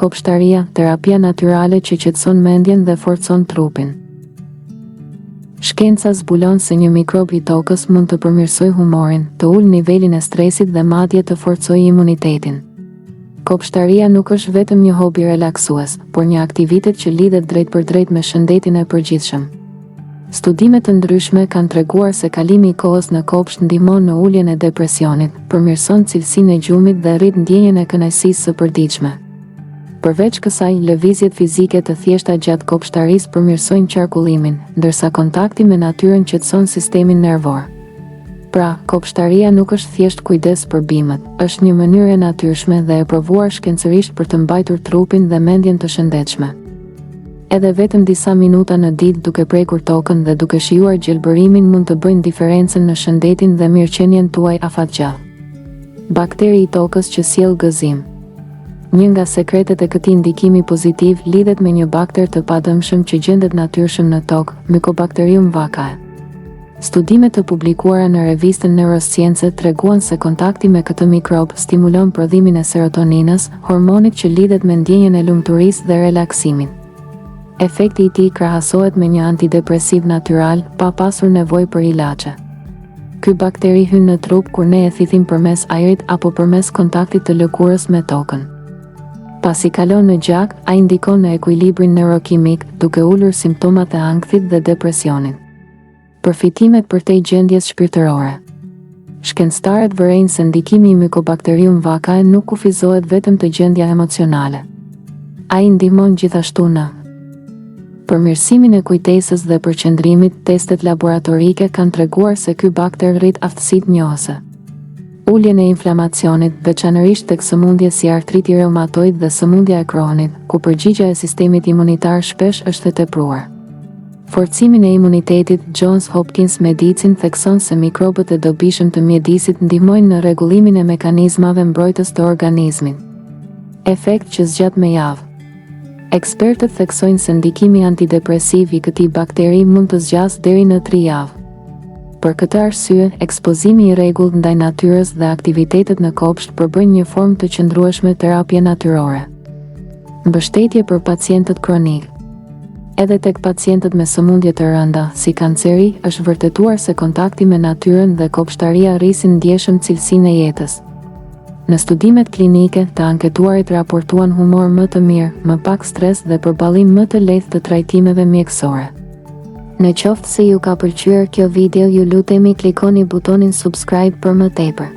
Kopshtaria, terapia natyrale që qetëson mendjen dhe forcon trupin. Shkenca zbulon se një mikrob i tokës mund të përmirësojë humorin, të ulë nivelin e stresit dhe madje të forcojë imunitetin. Kopshtaria nuk është vetëm një hobi relaksues, por një aktivitet që lidhet drejt për drejt me shëndetin e përgjithshëm. Studime të ndryshme kanë treguar se kalimi i kohës në kopsht ndihmon në uljen e depresionit, përmirëson cilësinë e gjumit dhe rrit ndjenjen e kënaqësisë së përditshme. Përveç kësaj, lëvizjet fizike të thjeshta gjatë kopshtarisë përmirësojnë qarkullimin, ndërsa kontakti me natyrën qetëson sistemin nervor. Pra, kopshtaria nuk është thjesht kujdes për bimët, është një mënyrë e natyrshme dhe e provuar shkencërisht për të mbajtur trupin dhe mendjen të shëndetshme. Edhe vetëm disa minuta në ditë duke prekur tokën dhe duke shijuar gjelbërimin mund të bëjnë diferencën në shëndetin dhe mirëqenien tuaj afatgjallë. Bakteri i tokës që sjell gëzim. Një nga sekretet e këtij ndikimi pozitiv lidhet me një bakter të padëmshëm që gjendet natyrshëm në tokë, Mycobacterium vaccae. Studimet të publikuara në revistën Neuroscience treguan se kontakti me këtë mikrob stimulon prodhimin e serotoninës, hormonit që lidhet me ndjenjen e lumturisë dhe relaksimit. Efekti i tij krahasohet me një antidepresiv natyral, pa pasur nevojë për ilaçe. Ky bakteri hyn në trup kur ne e thithim përmes ajrit apo përmes kontaktit të lëkurës me tokën. Pasi kalon në gjak, ai ndikon në ekuilibrin neurokimik, duke ulur simptomat e ankthit dhe depresionit. Përfitimet përtej gjendjes shpirtërore. Shkencëtarët vërejnë se ndikimi i Mycobacterium vaccae nuk kufizohet vetëm te gjendja emocionale. Ai ndihmon gjithashtu në përmirësimin e kujtesës dhe përqendrimit. Testet laboratorike kanë treguar se ky bakter rrit aftësitë njohëse. Uljen e inflamacionit, veçanërisht tek sëmundje si artriti reumatoid dhe sëmundja e Crohnit, ku përgjigjja e sistemit imunitar shpesh është e tepruar. Forcimin e imunitetit. Johns Hopkins Medicine thekson se mikrobët e dobishëm të mjedisit ndihmojnë në rregullimin e mekanizmave mbrojtës të organizmit. Efekt që zgjat me javë. Ekspertët theksojnë se ndikimi antidepresiv i këtij bakteri mund të zgjasë deri në 3 javë. Për këtë arsye, ekspozimi i rregullt ndaj natyrës dhe aktivitetet në kopsht përbëjnë një formë të qëndrueshme terapie natyrore. Mbështetje për pacientët kronik. Edhe tek pacientët me sëmundje të rënda, si kanceri, është vërtetuar se kontakti me natyrën dhe kopshtaria rrisin ndjeshëm cilësinë e jetës. Në studimet klinike, të anketuarit raportuan humor më të mirë, më pak stres dhe përballim më të lehtë të trajtimeve mjekësore. Në qoftë se ju ka pëlqyer kjo video, ju lutemi klikoni butonin subscribe për më tepër.